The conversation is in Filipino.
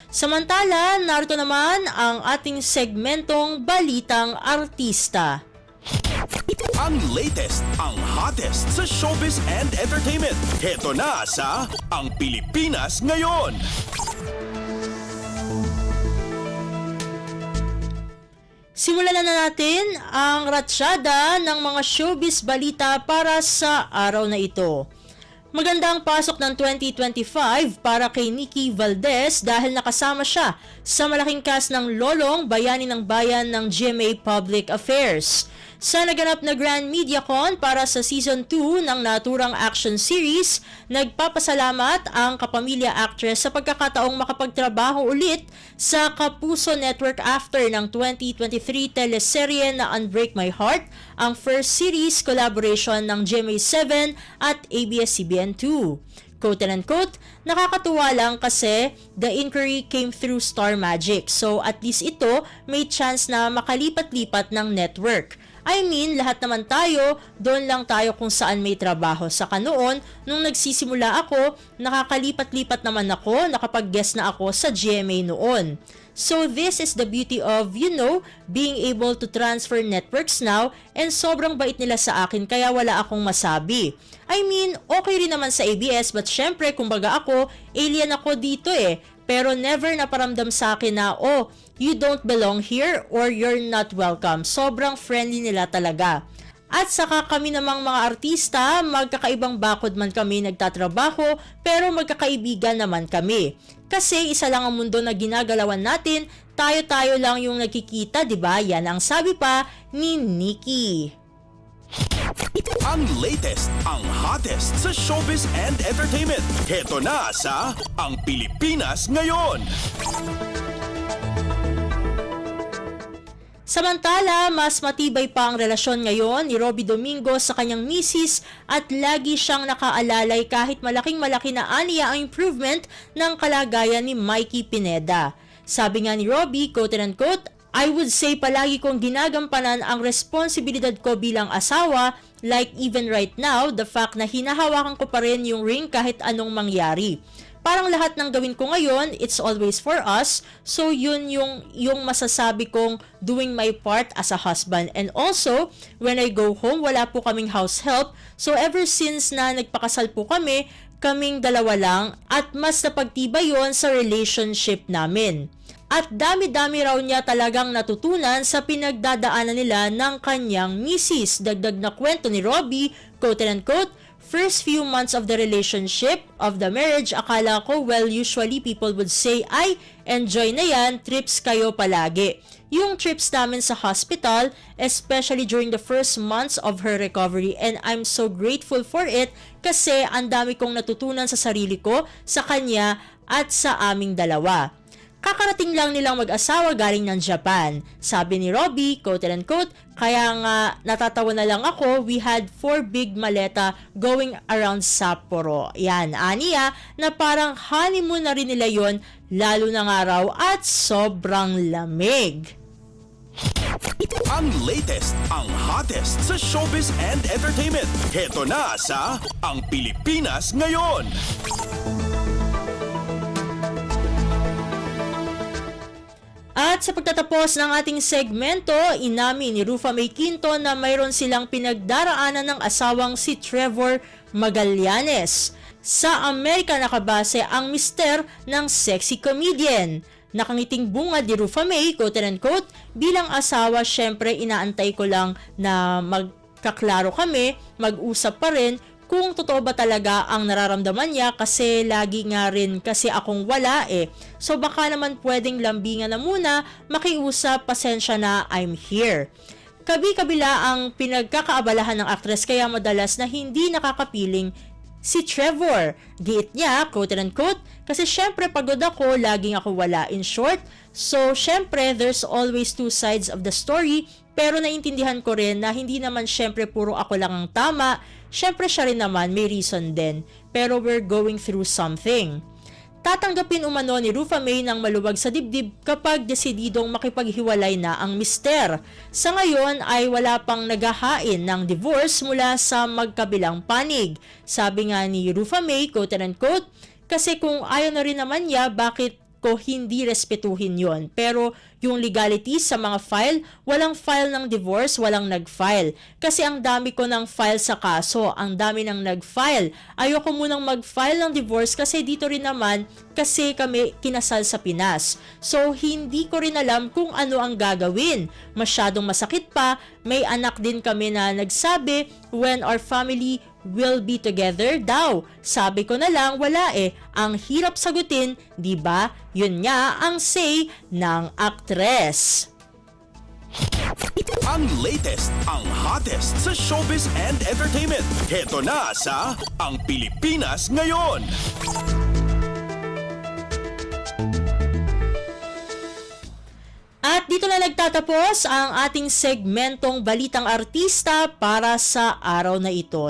Samantala, narito naman ang ating segmentong Balitang Artista. Ang latest, ang hottest sa showbiz and entertainment. Heto na sa Ang Pilipinas Ngayon. Simulan na natin ang ratsyada ng mga showbiz balita para sa araw na ito. Magandang pasok ng 2025 para kay Nikki Valdez dahil nakasama siya sa malaking cast ng Lolong, Bayani ng Bayan ng GMA Public Affairs. Sa naganap na Grand MediaCon para sa Season 2 ng naturang action series, nagpapasalamat ang kapamilya actress sa pagkakataong makapagtrabaho ulit sa Kapuso Network after ng 2023 teleserye na Unbreak My Heart, ang first series collaboration ng GMA7 at ABS-CBN2. Quote-unquote, nakakatuwa lang kasi the inquiry came through Star Magic, so at least ito may chance na makalipat-lipat ng network. I mean, lahat naman tayo, doon lang tayo kung saan may trabaho. Saka noon, nung nagsisimula ako, nakakalipat-lipat naman ako, nakapag-guest na ako sa GMA noon. So this is the beauty of, being able to transfer networks now, and sobrang bait nila sa akin kaya wala akong masabi. I mean, okay rin naman sa ABS, but syempre, kumbaga ako, alien ako dito pero never naparamdam sa akin na, you don't belong here or you're not welcome. Sobrang friendly nila talaga. At saka kami namang mga artista, magkakaibang bakod man kami nagtatrabaho, pero magkakaibigan naman kami. Kasi isa lang ang mundo na ginagalawan natin, tayo-tayo lang yung nakikita, diba? Yan ang sabi pa ni Nikki. Ang latest, ang hottest sa showbiz and entertainment. Heto na sa Ang Pilipinas Ngayon. Samantala, mas matibay pa ang relasyon ngayon ni Robby Domingo sa kanyang misis at lagi siyang nakaalalay kahit malaking-malaki na aniya ang improvement ng kalagayan ni Mikey Pineda. Sabi nga ni Robby, quote-unquote, I would say palagi kong ginagampanan ang responsibilidad ko bilang asawa, like even right now, the fact na hinahawakan ko pa rin yung ring kahit anong mangyari. Parang lahat ng gawin ko ngayon, it's always for us. So yun yung masasabi kong doing my part as a husband. And also, when I go home, wala po kaming house help. So ever since na nagpakasal po kami, kaming dalawa lang at mas napagtibay yon sa relationship namin. At dami-dami raw niya talagang natutunan sa pinagdadaanan nila ng kanyang misis. Dagdag na kwento ni Robby, quote-unquote, first few months of the relationship, of the marriage, akala ko, well, usually people would say, ay, enjoy na yan, trips kayo palagi. Yung trips namin sa hospital, especially during the first months of her recovery, and I'm so grateful for it kasi ang dami kong natutunan sa sarili ko, sa kanya, at sa aming dalawa. Kakarating lang nilang mag-asawa galing ng Japan. Sabi ni Robby, quote-unquote, kaya nga natatawa na lang ako, we had 4 big maleta going around Sapporo. Yan, aniya, na parang honeymoon na rin nila yon, lalo na nga raw at sobrang lamig. Ang latest, ang hottest sa showbiz and entertainment. Heto na sa Ang Pilipinas Ngayon. At sa pagtatapos ng ating segmento, inamin ni Rufa May Quinto na mayroon silang pinagdaraanan ng asawang si Trevor Magallanes. Sa Amerika nakabase ang mister ng sexy comedian. Nakangiting bungad ni Rufa May, quote-unquote, bilang asawa syempre inaantay ko lang na magkaklaro kami, mag-usap pa rin, kung totoo ba talaga ang nararamdaman niya kasi lagi nga rin kasi akong wala So baka naman pwedeng lambingan na muna, makiusap, pasensya na, I'm here. Kabi-kabila ang pinagkakaabalahan ng aktres kaya madalas na hindi nakakapiling si Trevor. Giit niya, quote-unquote, kasi syempre pagod ako, laging ako wala. In short, so syempre there's always two sides of the story, pero naintindihan ko rin na hindi naman syempre puro ako lang ang tama. Syempre siya rin naman, may reason din. Pero we're going through something. Tatanggapin umano ni Rufa May ng maluwag sa dibdib kapag desididong makipaghiwalay na ang mister. Sa ngayon ay wala pang naghahain ng divorce mula sa magkabilang panig. Sabi nga ni Rufa May, quote-unquote, kasi kung ayaw na rin naman niya, bakit ko hindi respetuhin yon. Pero yung legalities sa mga file, walang file ng divorce, walang nag-file. Kasi ang dami ko ng file sa kaso, ang dami ng nag-file. Ayoko munang mag-file ng divorce kasi dito rin naman kasi kami kinasal sa Pinas. So hindi ko rin alam kung ano ang gagawin. Masyadong masakit pa, may anak din kami na nagsabi when our family will be together daw. Sabi ko na lang, wala eh. Ang hirap sagutin, di ba? Yun nga ang say ng aktres. Ang latest, ang hottest sa showbiz and entertainment. Heto na sa Ang Pilipinas Ngayon. At dito na nagtatapos ang ating segmentong Balitang Artista para sa araw na ito.